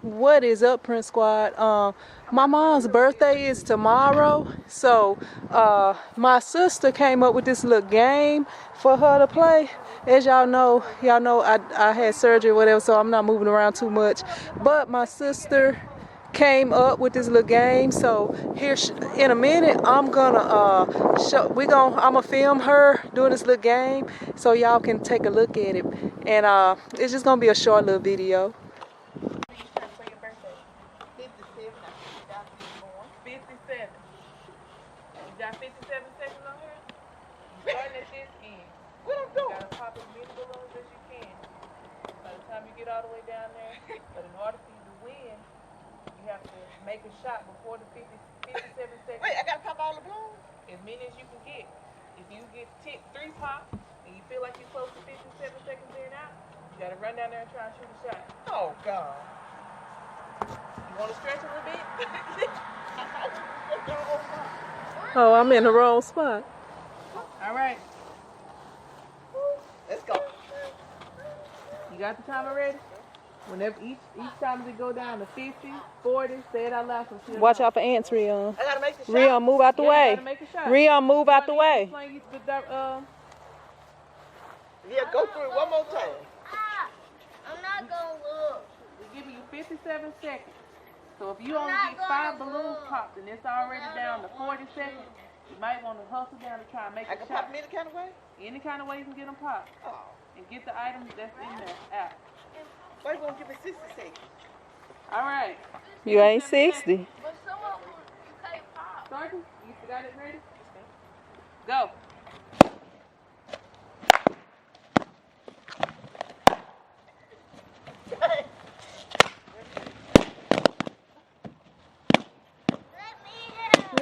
What is up, Prince Squad? My mom's birthday is tomorrow, so my sister came up with this little game for her to play. As y'all know I had surgery or whatever, so I'm not moving around too much. But my sister came up with this little game, so here in a minute I'm gonna I'm gonna film her doing this little game, so y'all can take a look at it. And it's just gonna be a short little video. 57. You got 57 seconds on here? You starting at this end. What I'm doing? You gotta pop as many balloons as you can. By the time you get all the way down there, but in order for you to win, you have to make a shot before the 57 seconds. Wait, I gotta pop all the balloons? As many as you can get. If you get 3 pops and you feel like you're close to 57 seconds in and out, you gotta run down there and try and shoot a shot. Oh, God. You wanna stretch a little bit? Oh, I'm in the wrong spot. All right. Let's go. You got the timer ready? Whenever each time we go down to 50, 40, say it out loud. So Watch out for ants, Rion. I gotta make the shot. Rion, move out the way. You gotta make a shot. Rion, move out the way. Yeah, go through it one more time. I'm not gonna look. We're giving you 57 seconds. So if you only get 5 balloons popped and it's already down to 40 seconds, you might want to hustle down to try and make a I can shot. pop them any kind of way? Any kind of way you can get them popped. Oh. And get the items that's in there out. Why you gonna give me 60 seconds? All right. You ain't 60. But someone you can't pop. Sergeant, you got it ready? Go.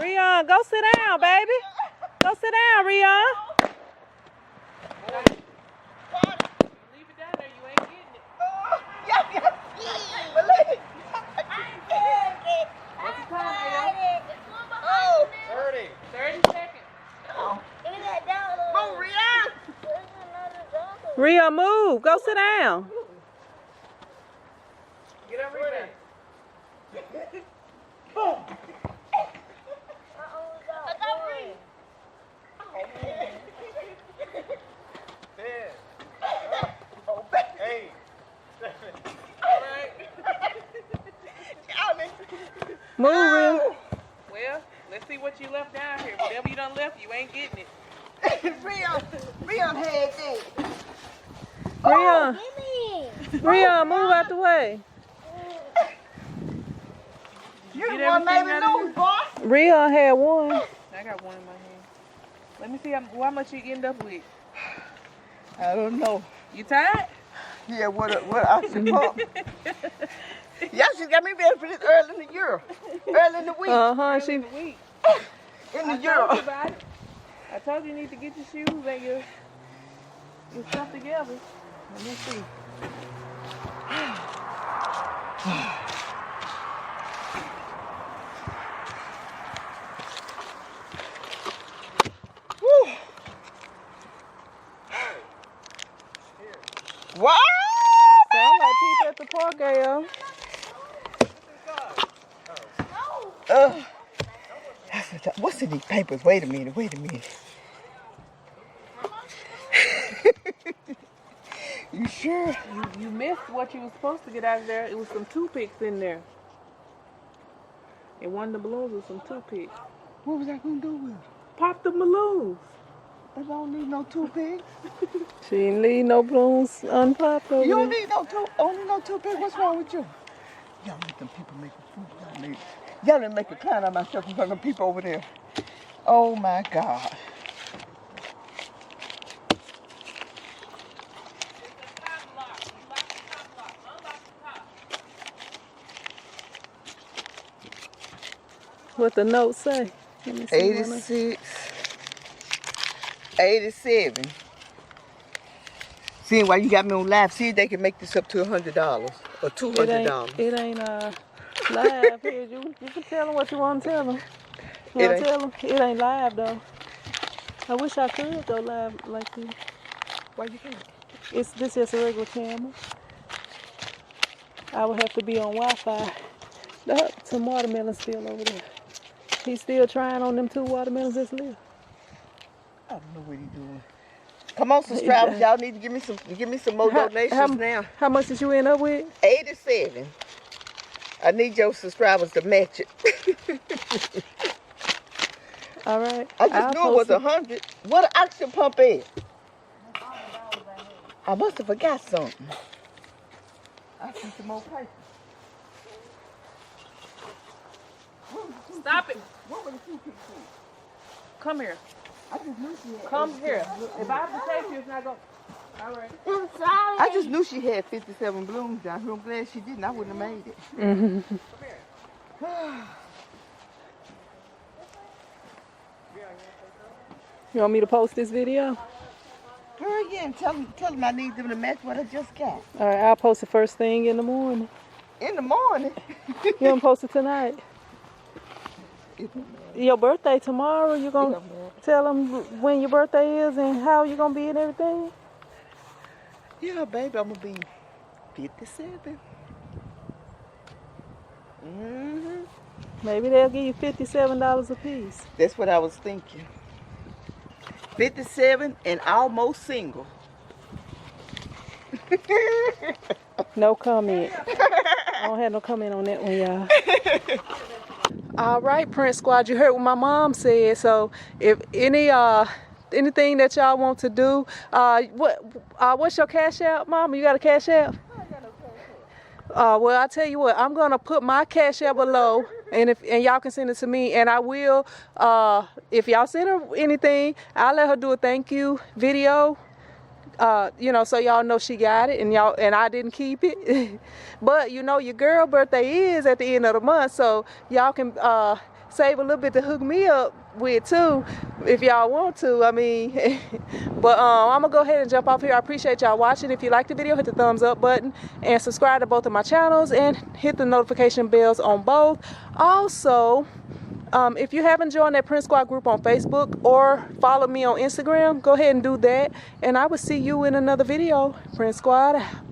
Rion, go sit down, baby. Go sit down, Rion. Leave it down there, you ain't getting it. What's the time, Ayo? Oh, 30 seconds. move, Rian. Rion, move. Go sit down. Get over here. Boom. Move, Rion. Well, let's see what you left down here. Whatever you done left, you ain't getting it. Rian had that. Rion, Rion, move out the way. You Get the one made everything me out of lose, boy. Rion had one. I got one in my hand. Let me see how much you end up with. I don't know. You tired? Yeah, what I should pump. Y'all just got me ready for this early in the year. Early in the week. She. In the week. In the I told you year. about it. I told you need to get your shoes and your stuff together. Let me see. Woo. Wow! Sound like people at the park, Ayo. What's in these papers? Wait a minute. You sure? You missed what you were supposed to get out of there. It was some toothpicks in there. And one of the balloons was some toothpicks. What was I gonna do with it? Pop the balloons. I don't need no toothpick. She didn't leave no balloons unpopped over You don't there. need no toothpick. What's wrong with you? Y'all let them people make a fool. Y'all didn't make a clown of myself in front of people over there. Oh my God. What the note say? Let me see. 86, 87. See, why you got me on live, see if they can make this up to $100 or $200. It ain't live here. You can tell them what you want to tell them. You want to tell them? It ain't live though. I wish I could go live like this. Why you can't? This is a regular camera. I would have to be on Wi-Fi. Some watermelon still over there. He's still trying on them 2 watermelons that's left. I don't know what he's doing. Come on, subscribers, y'all need to give me some more donations now. How much did you end up with? 87. I need your subscribers to match it. All right. I just knew it was 100. What an oxygen pump is? I must have forgot something. I see some more papers. Stop it. What were the 2 pieces? Come here. I just knew she had. Come here. If I have to take you, it's not going. All right. I'm sorry. I just knew she had 57 blooms down here. I'm glad she didn't. I wouldn't have made it. Mm-hmm. You want me to post this video? Girl, yeah, and tell them I need them to match what I just got. All right, I'll post it first thing in the morning. In the morning. You want to post it tonight? Your birthday tomorrow. You gonna tell them when your birthday is and how you gonna be and everything? Yeah, baby, I'm gonna be 57. Mm-hmm. Maybe they'll give you $57 a piece. That's what I was thinking. 57 and almost single. No comment. I don't have no comment on that one, y'all. All right, Prince Squad, you heard what my mom said. So if anything that y'all want to do, what's your cash out, Mama? You got a cash out? Well, I tell you what, I'm gonna put my cash out below, and y'all can send it to me, and I will. If y'all send her anything, I'll let her do a thank you video. So y'all know she got it, and I didn't keep it. But your girl birthday is at the end of the month, so y'all can save a little bit to hook me up with too, if y'all want to. I mean, but I'm gonna go ahead and jump off here. I appreciate y'all watching. If you like the video, hit the thumbs up button and subscribe to both of my channels and hit the notification bells on both. Also, if you haven't joined that Prince Squad group on Facebook or follow me on Instagram, go ahead and do that. And I will see you in another video. Prince Squad out.